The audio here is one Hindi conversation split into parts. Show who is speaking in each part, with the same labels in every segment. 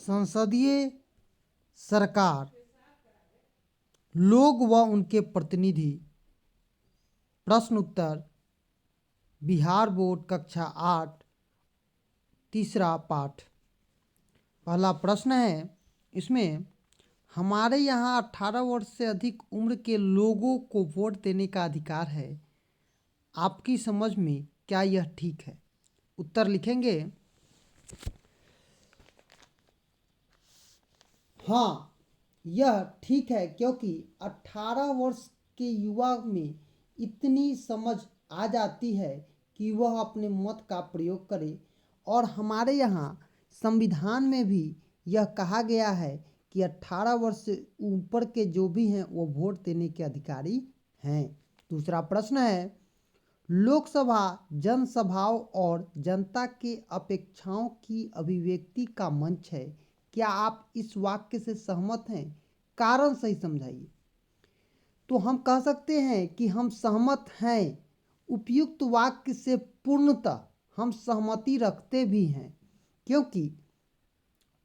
Speaker 1: संसदीय सरकार, लोग व उनके प्रतिनिधि। प्रश्न उत्तर बिहार बोर्ड कक्षा 8 तीसरा पाठ। पहला प्रश्न है इसमें, हमारे यहाँ 18 वर्ष से अधिक उम्र के लोगों को वोट देने का अधिकार है, आपकी समझ में क्या यह ठीक है? उत्तर लिखेंगे हाँ, यह ठीक है, क्योंकि 18 वर्ष के युवा में इतनी समझ आ जाती है कि वह अपने मत का प्रयोग करे। और हमारे यहाँ संविधान में भी यह कहा गया है कि 18 वर्ष से ऊपर के जो भी हैं वो वोट देने के अधिकारी हैं। दूसरा प्रश्न है, लोकसभा जनसभाओं और जनता के अपेक्षाओं की अभिव्यक्ति का मंच है, क्या आप इस वाक्य से सहमत हैं? कारण सही समझाइए। तो हम कह सकते हैं कि हम सहमत हैं। उपयुक्त वाक्य से पूर्णतः हम सहमति रखते भी हैं, क्योंकि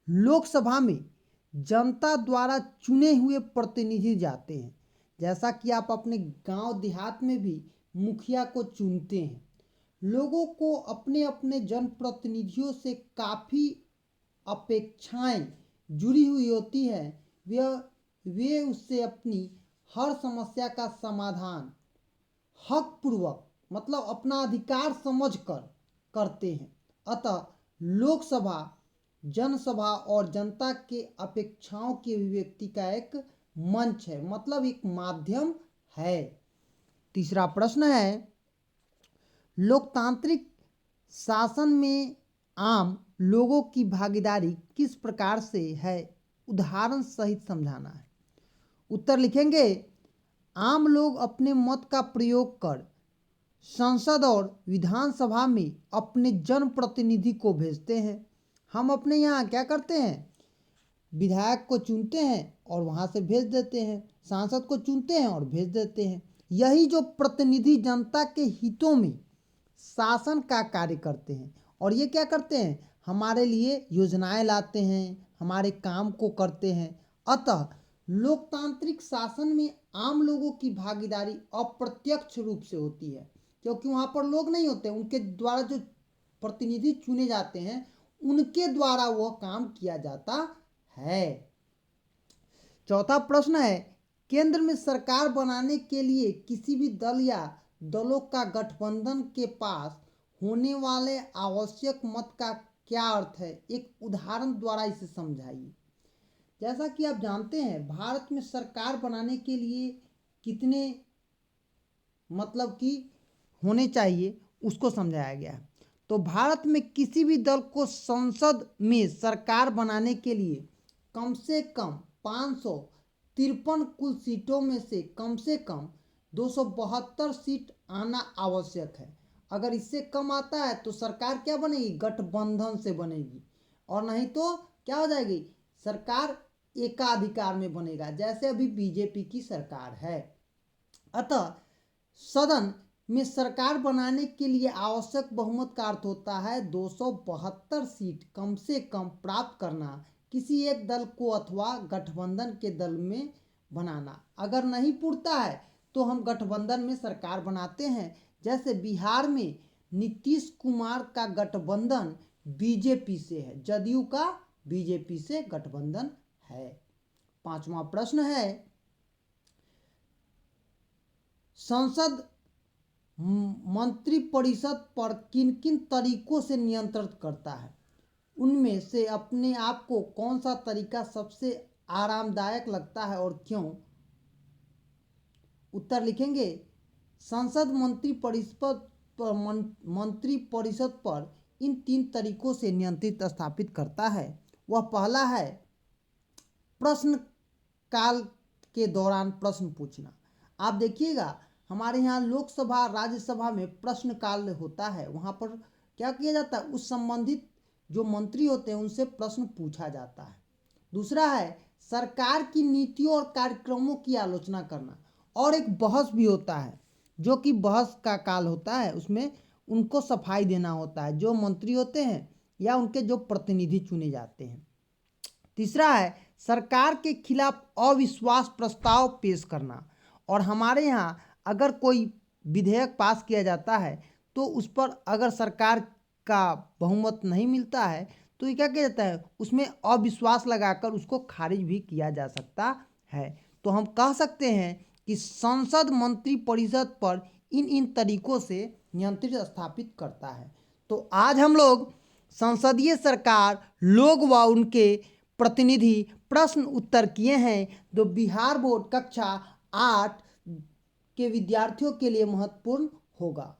Speaker 1: लोकसभा में जनता द्वारा चुने हुए प्रतिनिधि जाते हैं। जैसा कि आप अपने गांव देहात में भी मुखिया को चुनते हैं। लोगों को अपने अपने जनप्रतिनिधियों से काफ़ी अपेक्षाएं जुड़ी हुई होती है। वे उससे अपनी हर समस्या का समाधान हक पूर्वक, मतलब अपना अधिकार समझकर करते हैं। अतः लोकसभा जनसभा और जनता के अपेक्षाओं की अभिव्यक्ति का एक मंच है, मतलब एक माध्यम है। तीसरा प्रश्न है, लोकतांत्रिक शासन में आम लोगों की भागीदारी किस प्रकार से है, उदाहरण सहित समझाना है। उत्तर लिखेंगे, आम लोग अपने मत का प्रयोग कर संसद और विधानसभा में अपने जनप्रतिनिधि को भेजते हैं। हम अपने यहाँ क्या करते हैं, विधायक को चुनते हैं और वहाँ से भेज देते हैं, सांसद को चुनते हैं और भेज देते हैं। यही जो प्रतिनिधि जनता के हितों में शासन का कार्य करते हैं, और ये क्या करते हैं, हमारे लिए योजनाएं लाते हैं, हमारे काम को करते हैं। अतः लोकतांत्रिक शासन में आम लोगों की भागीदारी अप्रत्यक्ष रूप से होती है, क्योंकि वहाँ पर लोग नहीं होते, उनके द्वारा जो प्रतिनिधि चुने जाते हैं उनके द्वारा वह काम किया जाता है। चौथा प्रश्न है, केंद्र में सरकार बनाने के लिए किसी भी दल या दलों का गठबंधन के पास होने वाले आवश्यक मत का क्या अर्थ है, एक उदाहरण द्वारा इसे समझाइए। जैसा कि आप जानते हैं, भारत में सरकार बनाने के लिए कितने मतलब कि होने चाहिए उसको समझाया गया है। तो भारत में किसी भी दल को संसद में सरकार बनाने के लिए कम से कम 553 कुल सीटों में से कम 272 सीट आना आवश्यक है। अगर इससे कम आता है तो सरकार क्या बनेगी, गठबंधन से बनेगी, और नहीं तो क्या हो जाएगी, सरकार एकाधिकार में बनेगा, जैसे अभी बीजेपी की सरकार है। अतः सदन में सरकार बनाने के लिए आवश्यक बहुमत का अर्थ होता है 272 सीट कम से कम प्राप्त करना, किसी एक दल को अथवा गठबंधन के दल में बनाना। अगर नहीं पूरता है तो हम गठबंधन में सरकार बनाते हैं। जैसे बिहार में नीतीश कुमार का गठबंधन बीजेपी से है, जदयू का बीजेपी से गठबंधन है। पांचवा प्रश्न है, संसद मंत्रिपरिषद पर किन किन तरीकों से नियंत्रित करता है, उनमें से अपने आप को कौन सा तरीका सबसे आरामदायक लगता है और क्यों? उत्तर लिखेंगे, संसद मंत्रिपरिषद पर इन 3 तरीकों से नियंत्रित स्थापित करता है। वह पहला है प्रश्न काल के दौरान प्रश्न पूछना। आप देखिएगा, हमारे यहाँ लोकसभा राज्यसभा में प्रश्न काल होता है, वहाँ पर क्या किया जाता है, उस संबंधित जो मंत्री होते हैं उनसे प्रश्न पूछा जाता है। दूसरा है सरकार की नीतियों और कार्यक्रमों की आलोचना करना, और एक बहस भी होता है, जो कि बहस का काल होता है, उसमें उनको सफाई देना होता है जो मंत्री होते हैं या उनके जो प्रतिनिधि चुने जाते हैं। तीसरा है सरकार के खिलाफ अविश्वास प्रस्ताव पेश करना। और हमारे यहाँ अगर कोई विधेयक पास किया जाता है तो उस पर अगर सरकार का बहुमत नहीं मिलता है तो ये क्या किया जाता है, उसमें अविश्वास लगाकर उसको खारिज भी किया जा सकता है। तो हम कह सकते हैं कि संसद मंत्री परिषद पर इन इन तरीकों से नियंत्रण स्थापित करता है। तो आज हम लोग संसदीय सरकार, लोग व उनके प्रतिनिधि प्रश्न उत्तर किए हैं जो बिहार बोर्ड कक्षा 8 के विद्यार्थियों के लिए महत्वपूर्ण होगा।